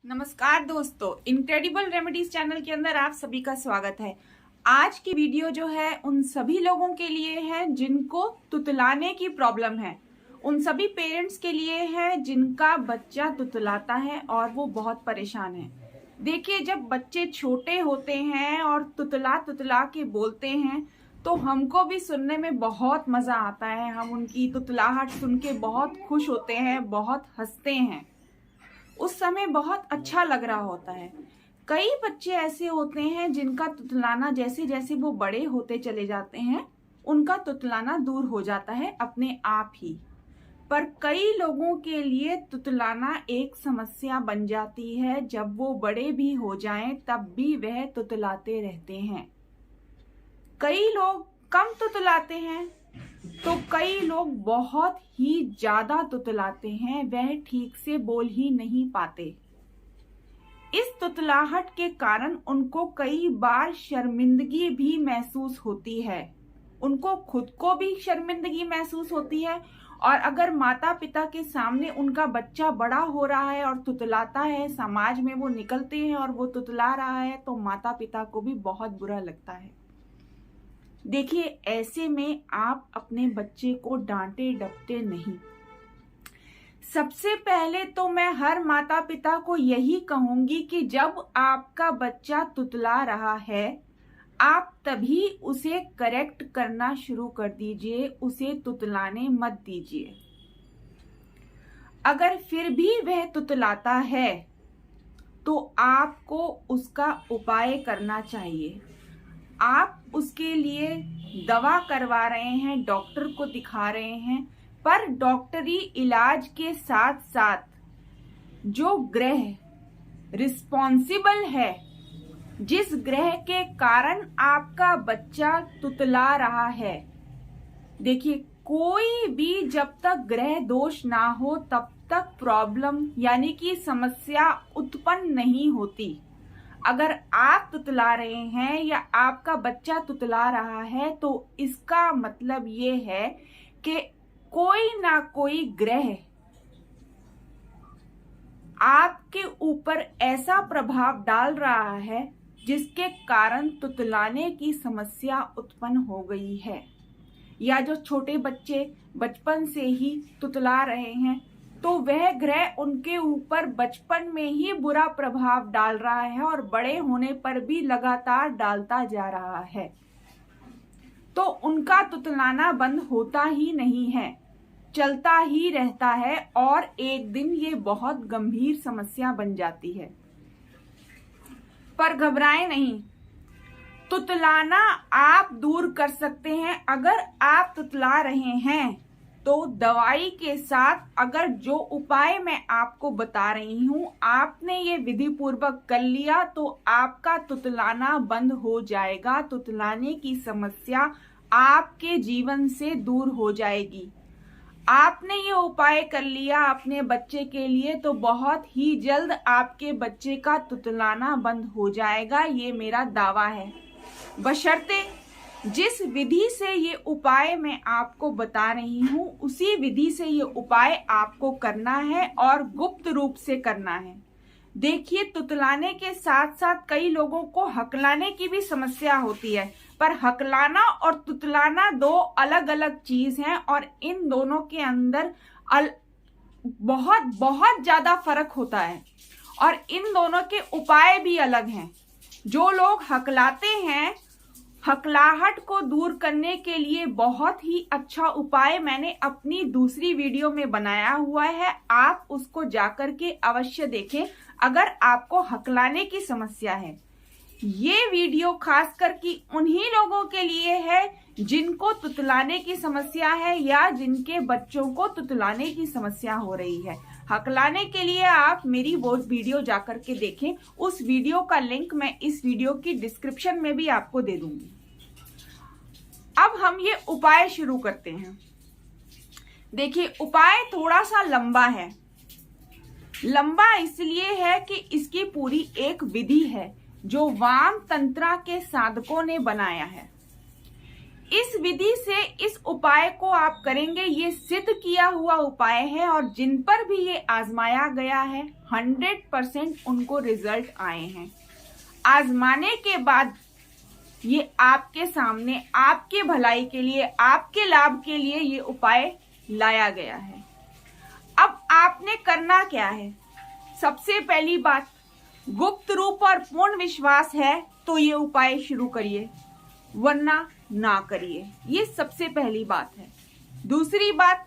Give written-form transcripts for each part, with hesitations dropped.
नमस्कार दोस्तों, incredible remedies channel के अंदर आप सभी का स्वागत है। आज की वीडियो जो है उन सभी लोगों के लिए है जिनको तुतलाने की प्रॉब्लम है, उन सभी पेरेंट्स के लिए है जिनका बच्चा तुतलाता है और वो बहुत परेशान है। देखिए, जब बच्चे छोटे होते हैं और तुतला तुतला के बोलते हैं तो हमको भी सुनने में बहुत मजा आता है। हम उनकी तुतलाहट सुन के बहुत खुश होते हैं, बहुत हंसते हैं। उस समय बहुत अच्छा लग रहा होता है। कई बच्चे ऐसे होते हैं जिनका तुतलाना जैसे जैसे वो बड़े होते चले जाते हैं उनका तुतलाना दूर हो जाता है अपने आप ही। पर कई लोगों के लिए तुतलाना एक समस्या बन जाती है। जब वो बड़े भी हो जाएं तब भी वह तुतलाते रहते हैं। कई लोग कम तुतलाते हैं तो कई लोग बहुत ही ज्यादा तुतलाते हैं, वह ठीक से बोल ही नहीं पाते। इस तुतलाहट के कारण उनको कई बार शर्मिंदगी भी महसूस होती है। उनको खुद को भी शर्मिंदगी महसूस होती है और अगर माता पिता के सामने उनका बच्चा बड़ा हो रहा है और तुतलाता है, समाज में वो निकलते हैं और वो तुतला रहा है, तो माता पिता को भी बहुत बुरा लगता है। देखिए, ऐसे में आप अपने बच्चे को डांटे डपटे नहीं। सबसे पहले तो मैं हर माता पिता को यही कहूंगी कि जब आपका बच्चा तुतला रहा है आप तभी उसे करेक्ट करना शुरू कर दीजिए, उसे तुतलाने मत दीजिए। अगर फिर भी वह तुतलाता है तो आपको उसका उपाय करना चाहिए। आप उसके लिए दवा करवा रहे हैं, डॉक्टर को दिखा रहे हैं, पर डॉक्टरी इलाज के साथ साथ जो ग्रह रिस्पॉन्सिबल है, जिस ग्रह के कारण आपका बच्चा तुतला रहा है, देखिए, कोई भी जब तक ग्रह दोष ना हो तब तक प्रॉब्लम यानी कि समस्या उत्पन्न नहीं होती। अगर आप तुतला रहे हैं या आपका बच्चा तुतला रहा है तो इसका मतलब ये है कि कोई ना कोई ग्रह आपके ऊपर ऐसा प्रभाव डाल रहा है जिसके कारण तुतलाने की समस्या उत्पन्न हो गई है। या जो छोटे बच्चे बचपन से ही तुतला रहे हैं तो वह ग्रह उनके ऊपर बचपन में ही बुरा प्रभाव डाल रहा है और बड़े होने पर भी लगातार डालता जा रहा है, तो उनका तुतलाना बंद होता ही नहीं है, चलता ही रहता है और एक दिन ये बहुत गंभीर समस्या बन जाती है। पर घबराएं नहीं, तुतलाना आप दूर कर सकते हैं। अगर आप तुतला रहे हैं तो दवाई के साथ अगर जो उपाय मैं आपको बता रही हूँ आपने ये विधि पूर्वक कर लिया तो आपका तुतलाना बंद हो जाएगा। तुतलाने की समस्या आपके जीवन से दूर हो जाएगी। आपने ये उपाय कर लिया अपने बच्चे के लिए तो बहुत ही जल्द आपके बच्चे का तुतलाना बंद हो जाएगा, ये मेरा दावा है। बशर्ते जिस विधि से ये उपाय मैं आपको बता रही हूँ उसी विधि से ये उपाय आपको करना है और गुप्त रूप से करना है। देखिए, तुतलाने के साथ साथ कई लोगों को हकलाने की भी समस्या होती है, पर हकलाना और तुतलाना दो अलग अलग चीज हैं और इन दोनों के अंदर बहुत बहुत ज्यादा फर्क होता है और इन दोनों के उपाय भी अलग हैं। जो लोग हकलाते हैं, हकलाहट को दूर करने के लिए बहुत ही अच्छा उपाय मैंने अपनी दूसरी वीडियो में बनाया हुआ है, आप उसको जाकर के अवश्य देखें अगर आपको हकलाने की समस्या है। ये वीडियो खास करके उन्हीं लोगों के लिए है जिनको तुतलाने की समस्या है या जिनके बच्चों को तुतलाने की समस्या हो रही है। हकलाने के लिए आप मेरी वो वीडियो जाकर के देखें, उस वीडियो का लिंक मैं इस वीडियो की डिस्क्रिप्शन में भी आपको दे दूंगी। अब हम ये उपाय शुरू करते हैं। देखिए, उपाय थोड़ा सा लंबा है। लंबा इसलिए है कि इसकी पूरी एक विधि है जो वाम तंत्रा के साधकों ने बनाया है। इस विधि से इस उपाय को आप करेंगे, ये सिद्ध किया हुआ उपाय है और जिन पर भी ये आजमाया गया है 100% उनको रिजल्ट आए हैं। आजमाने के बाद ये आपके सामने आपके भलाई के लिए, आपके लाभ के लिए ये उपाय लाया गया है। अब आपने करना क्या है? सबसे पहली बात, गुप्त रूप और पूर्ण विश्वास है तो ये उपाय शुरू करिए, वरना ना करिए। ये सबसे पहली बात है। दूसरी बात,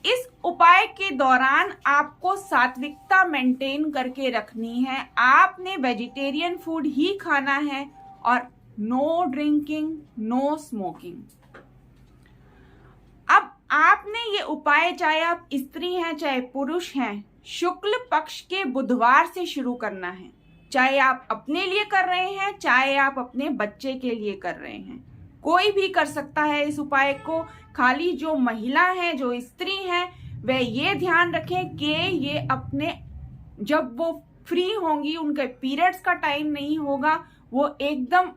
इस उपाय के दौरान आपको सात्विकता मेंटेन करके रखनी है। आपने वेजिटेरियन फूड ही खाना है और नो ड्रिंकिंग, नो स्मोकिंग। अब आपने ये उपाय, चाहे आप स्त्री हैं चाहे पुरुष हैं, शुक्ल पक्ष के बुधवार से शुरू करना है। चाहे आप अपने लिए कर रहे हैं, चाहे आप अपने बच्चे के लिए कर रहे हैं, कोई भी कर सकता है इस उपाय को। खाली जो महिला हैं, जो स्त्री हैं, वह ये ध्यान रखें कि ये अपने, जब वो फ्री होंगी, उनके पीरियड्स का टाइम नहीं होगा, वो एकदम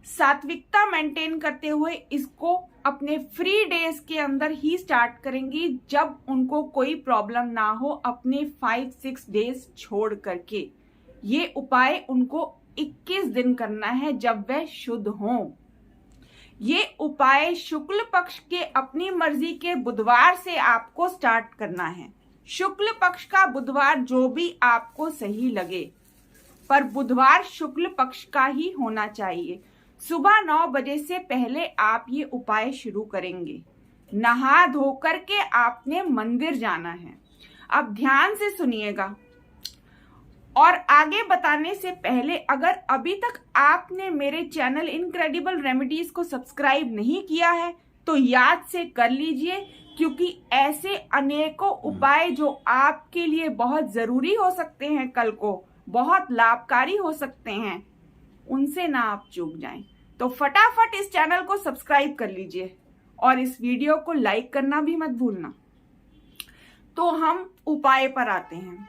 सात्विकता मेंटेन करते हुए इसको अपने फ्री डेज के अंदर ही स्टार्ट करेंगी, जब उनको कोई प्रॉब्लम ना हो, अपने 5-6 डेज छोड़ करके। ये उपाय उनको 21 दिन करना है जब वह शुद्ध हों। ये उपाय शुक्ल पक्ष के अपनी मर्जी के बुधवार से आपको स्टार्ट करना है। शुक्ल पक्ष का बुधवार जो भी आपको सही लगे, पर बुधवार शुक्ल पक्ष का ही होना चाहिए। सुबह 9 बजे से पहले आप ये उपाय शुरू करेंगे। नहा धो करके आपने मंदिर जाना है। अब ध्यान से सुनिएगा, और आगे बताने से पहले, अगर अभी तक आपने मेरे चैनल इनक्रेडिबल रेमेडीज को सब्सक्राइब नहीं किया है तो याद से कर लीजिए, क्योंकि ऐसे अनेकों उपाय जो आपके लिए बहुत जरूरी हो सकते हैं, कल को बहुत लाभकारी हो सकते हैं, उनसे ना आप चूक जाएं। तो फटाफट इस चैनल को सब्सक्राइब कर लीजिए और इस वीडियो को लाइक करना भी मत भूलना। तो हम उपाय पर आते हैं।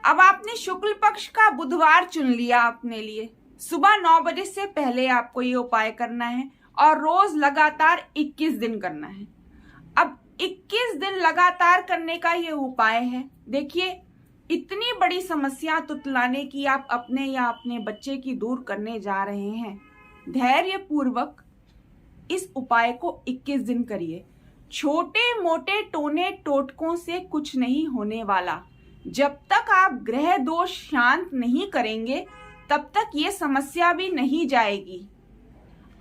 अब आपने शुक्ल पक्ष का बुधवार चुन लिया अपने लिए। सुबह 9 बजे से पहले आपको ये उपाय करना है और रोज लगातार 21 दिन करना है। अब 21 दिन लगातार करने का ये उपाय है। देखिए, इतनी बड़ी समस्या तुतलाने की आप अपने या अपने बच्चे की दूर करने जा रहे हैं। धैर्य पूर्वक इस उपाय को 21 दिन करिए। छोटे मोटे टोने टोटकों से कुछ नहीं होने वाला। जब तक आप ग्रह दोष शांत नहीं करेंगे, तब तक ये समस्या भी नहीं जाएगी।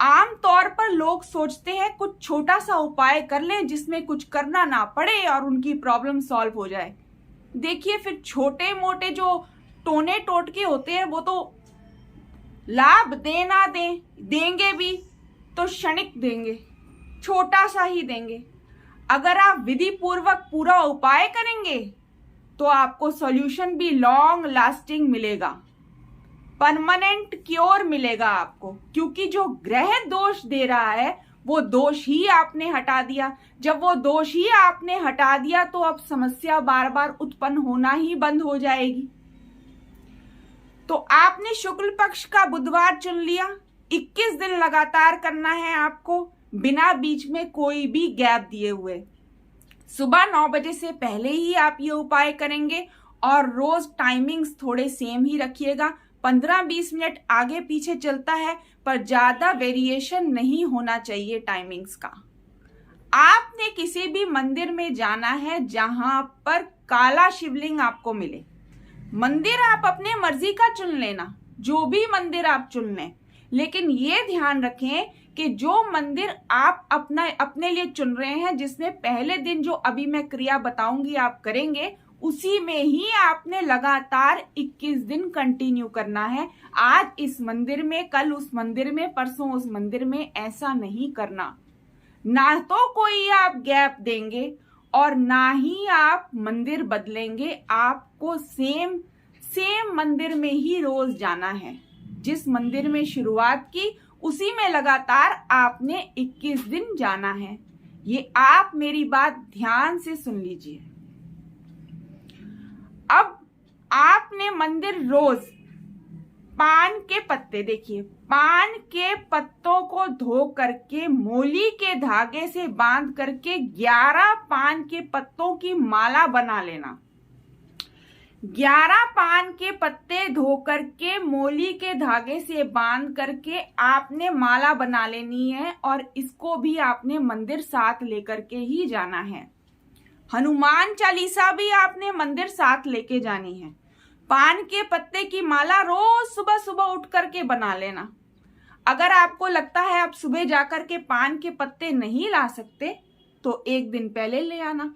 आम तौर पर लोग सोचते हैं कुछ छोटा सा उपाय कर लें जिसमें कुछ करना ना पड़े और उनकी प्रॉब्लम सॉल्व हो जाए। देखिए, फिर छोटे मोटे जो टोने टोटके होते हैं वो तो लाभ दे ना देंगे भी तो क्षणिक देंगे, छोटा सा ही देंगे। अगर आप विधि पूर्वक पूरा उपाय करेंगे तो आपको सॉल्यूशन भी लॉन्ग लास्टिंग मिलेगा, परमानेंट क्योर मिलेगा आपको, क्योंकि जो ग्रह दोष दे रहा है वो दोष ही आपने हटा दिया। जब वो दोष ही आपने हटा दिया तो अब समस्या बार बार उत्पन्न होना ही बंद हो जाएगी। तो आपने शुक्ल पक्ष का बुधवार चुन लिया। 21 दिन लगातार करना है आपको, बिना बीच में कोई भी गैप दिए हुए। सुबह 9 बजे से पहले ही आप ये उपाय करेंगे और रोज टाइमिंग्स थोड़े सेम ही रखिएगा। 15-20 मिनट आगे पीछे चलता है, पर ज्यादा वेरिएशन नहीं होना चाहिए टाइमिंग्स का। आपने किसी भी मंदिर में जाना है जहां पर काला शिवलिंग आपको मिले। मंदिर आप अपने मर्जी का चुन लेना, जो भी मंदिर आप चुन लें, लेकिन ये ध्यान रखें कि जो मंदिर आप अपने लिए चुन रहे हैं, जिसमें पहले दिन जो अभी मैं क्रिया बताऊंगी आप करेंगे, उसी में ही आपने लगातार 21 दिन कंटिन्यू करना है। आज इस मंदिर में, कल उस मंदिर में, परसों उस मंदिर में, ऐसा नहीं करना। ना तो कोई आप गैप देंगे और ना ही आप मंदिर बदलेंगे। आपको सेम मंदिर में ही रोज जाना है। जिस मंदिर में शुरुआत की उसी में लगातार आपने 21 दिन जाना है। ये आप मेरी बात ध्यान से सुन लीजिए। अब आपने मंदिर रोज पान के पत्ते, देखिए पान के पत्तों को धो करके मोली के धागे से बांध करके 11 पान के पत्तों की माला बना लेना। 11 पान के पत्ते धो करके मोली के धागे से बांध करके आपने माला बना लेनी है और इसको भी आपने मंदिर साथ लेकर के ही जाना है। हनुमान चालीसा भी आपने मंदिर साथ लेके जानी है। पान के पत्ते की माला रोज सुबह सुबह उठ करके बना लेना। अगर आपको लगता है आप सुबह जाकर के पान के पत्ते नहीं ला सकते तो एक दिन पहले ले आना।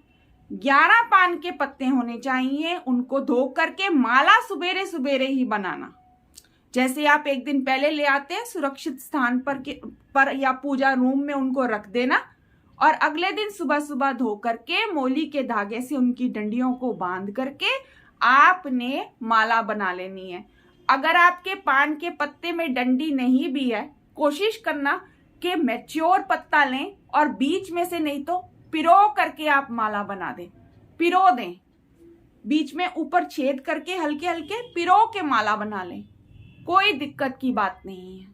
11 पान के पत्ते होने चाहिए, उनको धो करके माला सुबेरे सुबेरे ही बनाना। जैसे आप एक दिन पहले ले आते हैं, सुरक्षित स्थान पर या पूजा रूम में उनको रख देना और अगले दिन सुबह सुबह धो करके मोली के धागे से उनकी डंडियों को बांध करके आपने माला बना लेनी है। अगर आपके पान के पत्ते में डंडी नहीं भी है, कोशिश करना कि मैच्योर पत्ता लें और बीच में से नहीं तो पिरो करके आप माला बना दें, पिरो दें, बीच में ऊपर छेद करके हल्के हल्के पिरो के माला बना लें, कोई दिक्कत की बात नहीं है।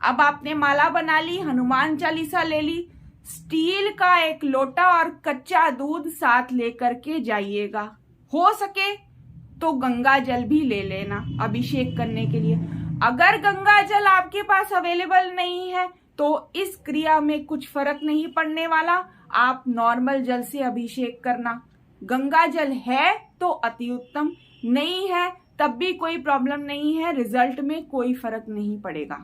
अब आपने माला बना ली, हनुमान चालीसा ले ली, स्टील का एक लोटा और कच्चा दूध साथ लेकर के जाइएगा। हो सके तो गंगा जल भी ले लेना अभिषेक करने के लिए। अगर गंगा जल आपके पास अवेलेबल नहीं है तो इस क्रिया में कुछ फर्क नहीं पड़ने वाला, आप नॉर्मल जल से अभिषेक करना। गंगा जल है तो अति उत्तम, नहीं है तब भी कोई प्रॉब्लम नहीं है, रिजल्ट में कोई फर्क नहीं पड़ेगा।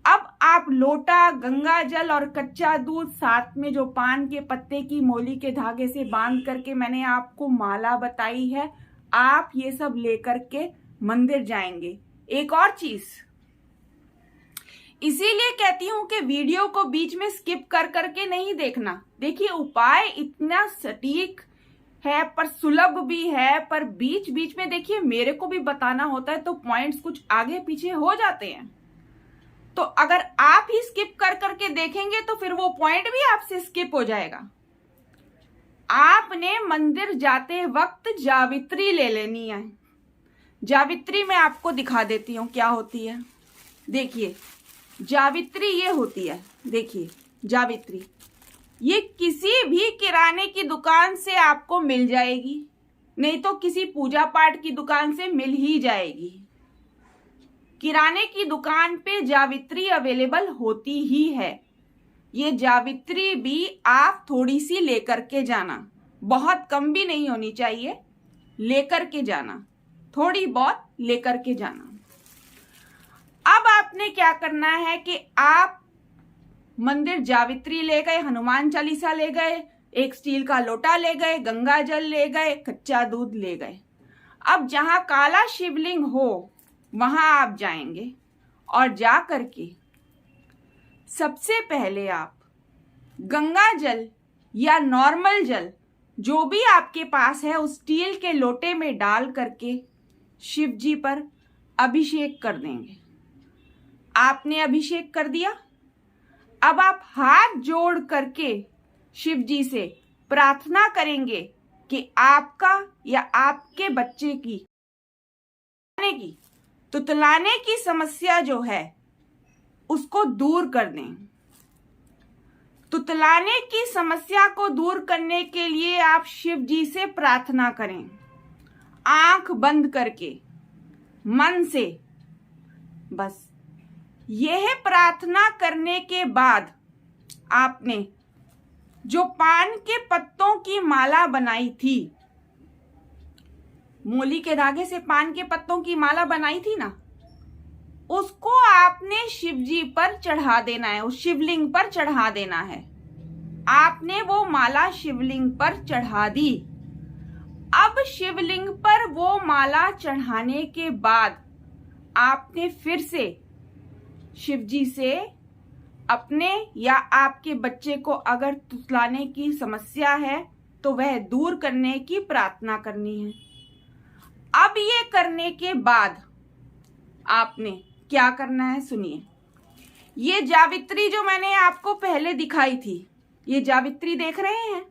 अब आप लोटा, गंगा जल और कच्चा दूध साथ में जो पान के पत्ते की मोली के धागे से बांध करके मैंने आपको माला बताई है, आप ये सब लेकर के मंदिर जाएंगे। एक और चीज इसीलिए कहती हूं कि वीडियो को बीच में स्किप कर करके नहीं देखना। देखिए उपाय इतना सटीक है पर सुलभ भी है, पर बीच बीच में देखिए मेरे को भी बताना होता है तो पॉइंट्स कुछ आगे पीछे हो जाते हैं। तो अगर आप ही स्किप कर करके देखेंगे तो फिर वो पॉइंट भी आपसे स्किप हो जाएगा। आपने मंदिर जाते वक्त जावित्री ले लेनी है। जावित्री मैं आपको दिखा देती हूँ क्या होती है। देखिए जावित्री ये होती है, देखिए जावित्री ये किसी भी किराने की दुकान से आपको मिल जाएगी, नहीं तो किसी पूजा पाठ की दुकान से मिल ही जाएगी। किराने की दुकान पे जावित्री अवेलेबल होती ही है। ये जावित्री भी आप थोड़ी सी लेकर के जाना, बहुत कम भी नहीं होनी चाहिए, लेकर के जाना, थोड़ी बहुत लेकर के जाना। अब आपने क्या करना है कि आप मंदिर जावित्री ले गए, हनुमान चालीसा ले गए, एक स्टील का लोटा ले गए, गंगा जल ले गए, कच्चा दूध ले गए। अब जहां काला शिवलिंग हो वहां आप जाएंगे और जा करके सबसे पहले आप गंगा जल या नॉर्मल जल जो भी आपके पास है उस स्टील के लोटे में डाल करके शिव जी पर अभिषेक कर देंगे। आपने अभिषेक कर दिया। अब आप हाथ जोड़ करके शिव जी से प्रार्थना करेंगे कि आपका या आपके बच्चे की तुतलाने की समस्या जो है उसको दूर कर दें। तुतलाने की समस्या को दूर करने के लिए आप शिव जी से प्रार्थना करें, आंख बंद करके मन से। बस यह प्रार्थना करने के बाद आपने जो पान के पत्तों की माला बनाई थी, मोली के धागे से पान के पत्तों की माला बनाई थी ना, उसको आपने शिव जी पर चढ़ा देना है, उस शिवलिंग पर चढ़ा देना है। आपने वो माला शिवलिंग पर चढ़ा दी। अब शिवलिंग पर वो माला चढ़ाने के बाद आपने फिर से शिव जी से अपने या आपके बच्चे को अगर तुतलाने की समस्या है तो वह दूर करने की प्रार्थना करनी है। अब ये करने के बाद आपने क्या करना है सुनिए। ये जावित्री जो मैंने आपको पहले दिखाई थी, ये जावित्री देख रहे हैं,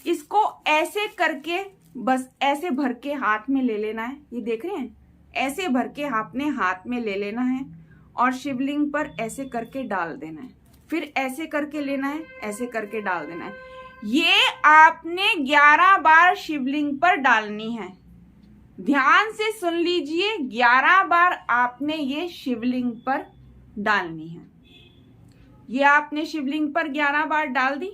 इसको ऐसे करके बस ऐसे भर के हाथ में ले लेना है। ये देख रहे हैं, ऐसे भर के आपने हाथ में ले लेना है और शिवलिंग पर ऐसे करके डाल देना है। फिर ऐसे करके लेना है, ऐसे करके डाल देना है। ये आपने 11 बार शिवलिंग पर डालनी है। ध्यान से सुन लीजिए, 11 बार आपने ये शिवलिंग पर डालनी है। ये आपने शिवलिंग पर 11 बार डाल दी।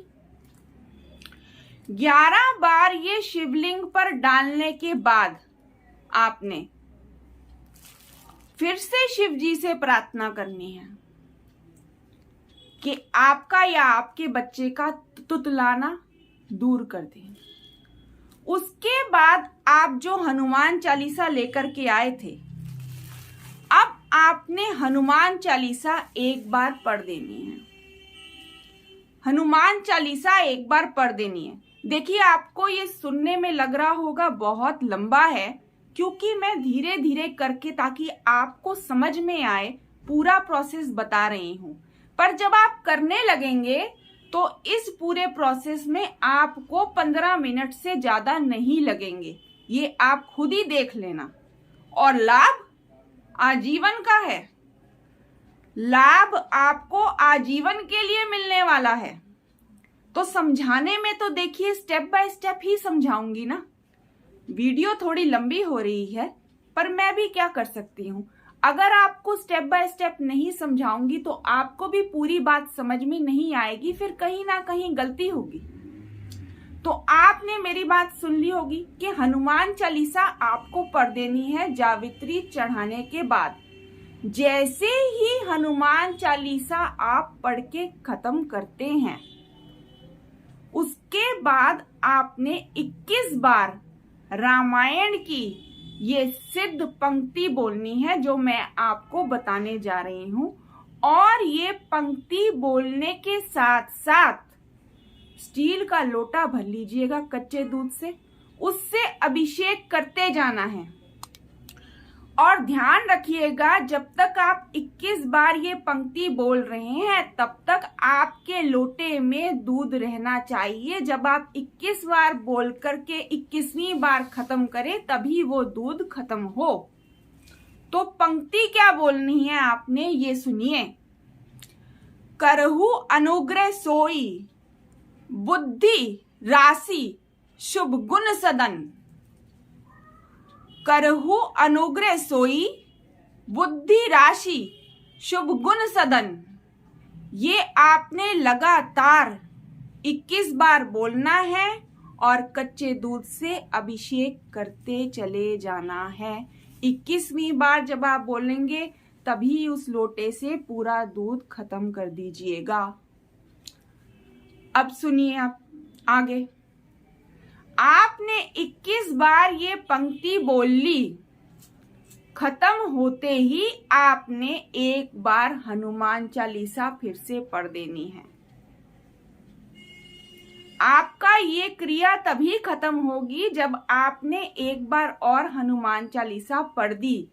11 बार ये शिवलिंग पर डालने के बाद आपने फिर से शिव जी से प्रार्थना करनी है कि आपका या आपके बच्चे का तुतलाना दूर कर दें। उसके बाद आप जो हनुमान चालीसा लेकर के आए थे, अब आपने हनुमान चालीसा एक बार पढ़ देनी है। हनुमान चालीसा एक बार पढ़ देनी है। देखिए, आपको ये सुनने में लग रहा होगा बहुत लंबा है, क्योंकि मैं धीरे धीरे करके ताकि आपको समझ में आए पूरा प्रोसेस बता रही हूं। पर जब आप करने लगेंगे तो इस पूरे प्रोसेस में आपको 15 मिनट से ज्यादा नहीं लगेंगे। ये आप खुद ही देख लेना। और लाभ आजीवन का है। लाभ आपको आजीवन के लिए मिलने वाला है। तो समझाने में तो देखिए स्टेप बाय स्टेप ही समझाऊंगी ना। वीडियो थोड़ी लंबी हो रही है, पर मैं भी क्या कर सकती हूँ। अगर आपको स्टेप बाय स्टेप नहीं समझाऊंगी तो आपको भी पूरी बात समझ में नहीं आएगी, फिर कहीं ना कहीं गलती होगी। तो आपने मेरी बात सुन ली होगी कि हनुमान चालीसा आपको पढ़ देनी है जावित्री चढ़ाने के बाद। जैसे ही हनुमान चालीसा आप पढ़ के खत्म करते हैं, उसके बाद आपने 21 बार रामायण की ये सिद्ध पंक्ति बोलनी है जो मैं आपको बताने जा रही हूं। और ये पंक्ति बोलने के साथ साथ स्टील का लोटा भर लीजिएगा कच्चे दूध से, उससे अभिषेक करते जाना है। और ध्यान रखिएगा, जब तक आप 21 बार ये पंक्ति बोल रहे हैं तब तक आपके लोटे में दूध रहना चाहिए। जब आप 21 बार बोल करके 21वीं बार खत्म करें तभी वो दूध खत्म हो। तो पंक्ति क्या बोलनी है आपने, ये सुनिए। करहु अनुग्रह सोई, बुद्धि राशि शुभ गुण सदन। करहु अनुग्रह सोई, बुद्धि राशि शुभ गुण सदन। ये आपने लगातार 21 बार बोलना है और कच्चे दूध से अभिषेक करते चले जाना है। 21वीं बार जब आप बोलेंगे तभी उस लोटे से पूरा दूध खत्म कर दीजिएगा। अब सुनिए आप आगे। आपने 21 बार ये पंक्ति बोल ली, खत्म होते ही आपने एक बार हनुमान चालीसा फिर से पढ़ देनी है। आपका ये क्रिया तभी खत्म होगी जब आपने एक बार और हनुमान चालीसा पढ़ दी।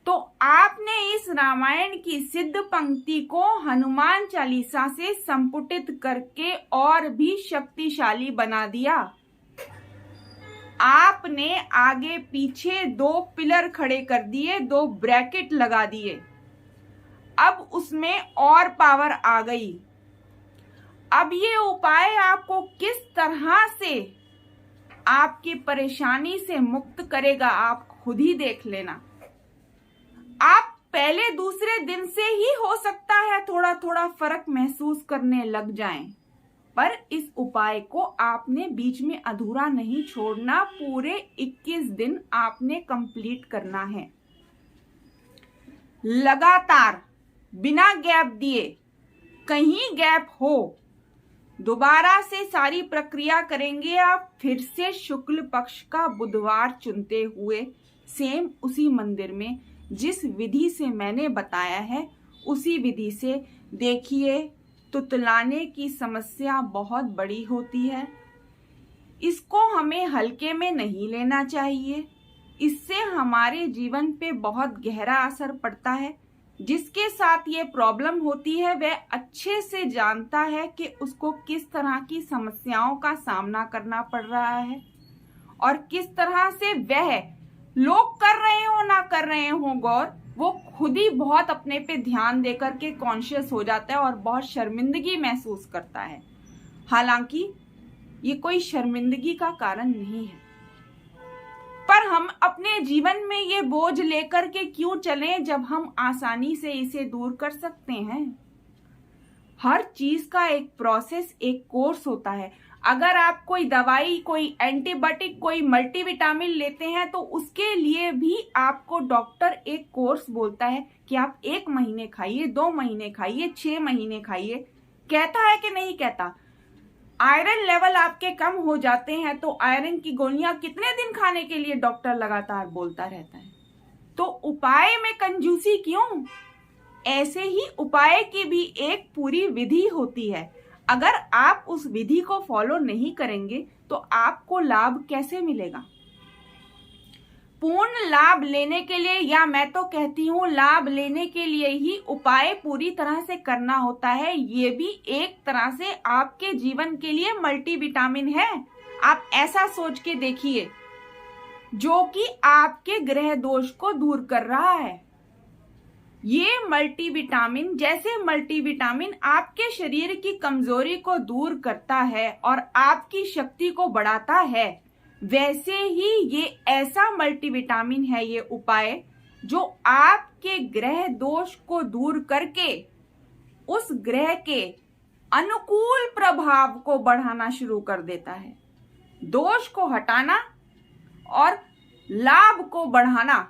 तो आपने इस रामायण की सिद्ध पंक्ति को हनुमान चालीसा से संपुटित करके और भी शक्तिशाली बना दिया। आपने आगे पीछे 2 पिलर खड़े कर दिए, 2 ब्रैकेट लगा दिए। अब उसमें और पावर आ गई। अब ये उपाय आपको किस तरह से आपकी परेशानी से मुक्त करेगा आप खुद ही देख लेना। आप पहले दूसरे दिन से ही हो सकता है थोड़ा थोड़ा फर्क महसूस करने लग जाएं, पर इस उपाय को आपने बीच में अधूरा नहीं छोड़ना। पूरे 21 दिन आपने कंप्लीट करना है, लगातार बिना गैप दिए। कहीं गैप हो दोबारा से सारी प्रक्रिया करेंगे आप फिर से शुक्ल पक्ष का बुधवार चुनते हुए सेम उसी मंदिर में जिस विधि से मैंने बताया है उसी विधि से। देखिए, तुतलाने की समस्या बहुत बड़ी होती है, इसको हमें हल्के में नहीं लेना चाहिए। इससे हमारे जीवन पे बहुत गहरा असर पड़ता है। जिसके साथ ये प्रॉब्लम होती है वह अच्छे से जानता है कि उसको किस तरह की समस्याओं का सामना करना पड़ रहा है और किस तरह से वह लोग कर रहे हो ना कर रहे हो गौर, वो खुद ही बहुत अपने पे ध्यान देकर के कॉन्शियस हो जाता है और बहुत शर्मिंदगी महसूस करता है। हालांकि ये कोई शर्मिंदगी का कारण नहीं है, पर हम अपने जीवन में ये बोझ लेकर के क्यों चलें जब हम आसानी से इसे दूर कर सकते हैं। हर चीज का एक प्रोसेस, एक कोर्स होता है। अगर आप कोई दवाई, कोई एंटीबायोटिक, कोई मल्टीविटामिन लेते हैं तो उसके लिए भी आपको डॉक्टर एक कोर्स बोलता है कि आप 1 महीने खाइए, 2 महीने खाइए, 6 महीने खाइए। कहता है कि नहीं कहता? आयरन लेवल आपके कम हो जाते हैं तो आयरन की गोलियां कितने दिन खाने के लिए डॉक्टर लगातार बोलता रहता है। तो उपाय में कंजूसी क्यों? ऐसे ही उपाय की भी एक पूरी विधि होती है। अगर आप उस विधि को फॉलो नहीं करेंगे तो आपको लाभ कैसे मिलेगा? पूर्ण लाभ लेने के लिए, या मैं तो कहती हूँ लाभ लेने के लिए ही उपाय पूरी तरह से करना होता है। ये भी एक तरह से आपके जीवन के लिए मल्टीविटामिन है। आप ऐसा सोच के देखिए, जो कि आपके ग्रह दोष को दूर कर रहा है। ये मल्टीविटामिन, जैसे मल्टीविटामिन आपके शरीर की कमजोरी को दूर करता है और आपकी शक्ति को बढ़ाता है, वैसे ही ये ऐसा मल्टीविटामिन है, ये उपाय, जो आपके ग्रह दोष को दूर करके उस ग्रह के अनुकूल प्रभाव को बढ़ाना शुरू कर देता है। दोष को हटाना और लाभ को बढ़ाना,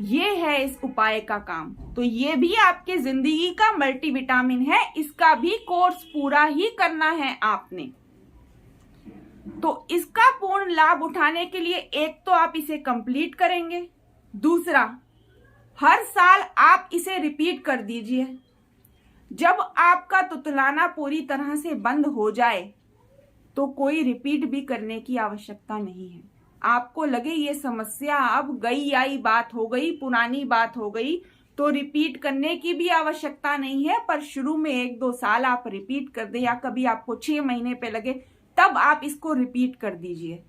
ये है इस उपाय का काम। तो ये भी आपके जिंदगी का मल्टीविटामिन है, इसका भी कोर्स पूरा ही करना है आपने। तो इसका पूर्ण लाभ उठाने के लिए एक तो आप इसे कंप्लीट करेंगे, दूसरा हर साल आप इसे रिपीट कर दीजिए। जब आपका तुतलाना पूरी तरह से बंद हो जाए तो कोई रिपीट भी करने की आवश्यकता नहीं है। आपको लगे ये समस्या अब गई आई बात हो गई, पुरानी बात हो गई, तो रिपीट करने की भी आवश्यकता नहीं है। पर शुरू में 1-2 साल आप रिपीट कर दे, या कभी आपको 6 महीने पे लगे, तब आप इसको रिपीट कर दीजिए।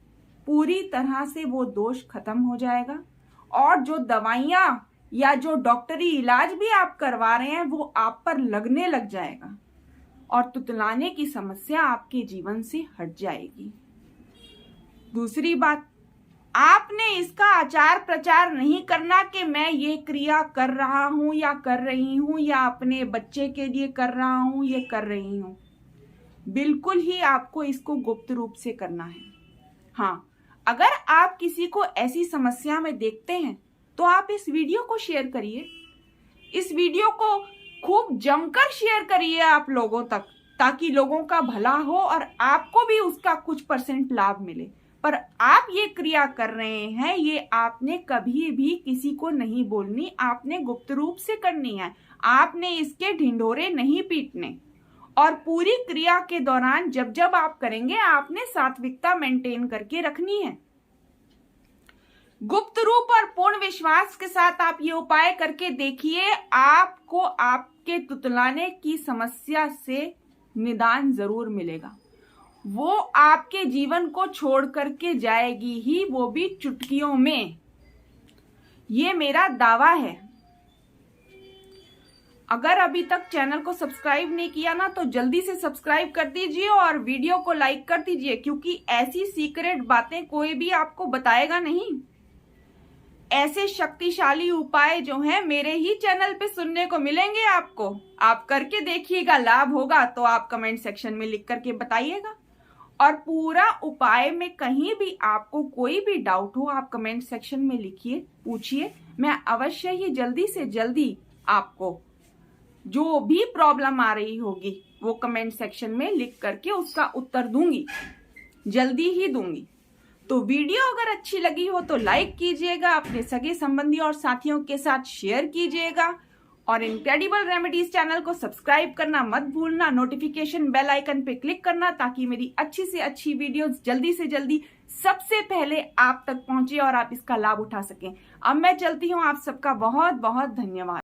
पूरी तरह से वो दोष खत्म हो जाएगा और जो दवाइयां या जो डॉक्टरी इलाज भी आप करवा रहे हैं वो आप पर लगने लग जाएगा और तुतलाने की समस्या आपके जीवन से हट जाएगी। दूसरी बात, आपने इसका आचार प्रचार नहीं करना कि मैं ये क्रिया कर रहा हूं या कर रही हूं, या अपने बच्चे के लिए कर रहा हूं, ये कर रही हूं। बिल्कुल ही आपको इसको गुप्त रूप से करना है। हाँ, अगर आप किसी को ऐसी समस्या में देखते हैं तो आप इस वीडियो को शेयर करिए। इस वीडियो को खूब जमकर शेयर करिए आप लोगों तक, ताकि लोगों का भला हो और आपको भी उसका कुछ % लाभ मिले। पर आप ये क्रिया कर रहे हैं, ये आपने कभी भी किसी को नहीं बोलनी, आपने गुप्त रूप से करनी है। आपने इसके ढिंढोरे नहीं पीटने। और पूरी क्रिया के दौरान जब जब आप करेंगे, आपने सात्विकता मेंटेन करके रखनी है। गुप्त रूप और पूर्ण विश्वास के साथ आप ये उपाय करके देखिए, आपको आपके तुतलाने की समस्या से निदान जरूर मिलेगा। वो आपके जीवन को छोड़ करके जाएगी ही, वो भी चुटकियों में। ये मेरा दावा है। अगर अभी तक चैनल को सब्सक्राइब नहीं किया ना, तो जल्दी से सब्सक्राइब कर दीजिए और वीडियो को लाइक कर दीजिए, क्योंकि ऐसी सीक्रेट बातें कोई भी आपको बताएगा नहीं। ऐसे शक्तिशाली उपाय जो हैं मेरे ही चैनल पे सुनने को मिलेंगे आपको। आप करके देखिएगा, लाभ होगा तो आप कमेंट सेक्शन में लिख करके बताइएगा। और पूरा उपाय में कहीं भी आपको कोई भी डाउट हो, आप कमेंट सेक्शन में लिखिए, पूछिए। मैं अवश्य ही जल्दी से जल्दी आपको जो भी प्रॉब्लम आ रही होगी वो कमेंट सेक्शन में लिख करके उसका उत्तर दूंगी, जल्दी ही दूंगी। तो वीडियो अगर अच्छी लगी हो तो लाइक कीजिएगा, अपने सगे संबंधी और साथियों के साथ शेयर कीजिएगा और इनक्रेडिबल रेमेडीज चैनल को सब्सक्राइब करना मत भूलना। नोटिफिकेशन बेल आइकन पे क्लिक करना, ताकि मेरी अच्छी से अच्छी वीडियोस जल्दी से जल्दी सबसे पहले आप तक पहुंचे और आप इसका लाभ उठा सकें। अब मैं चलती हूं, आप सबका बहुत बहुत धन्यवाद।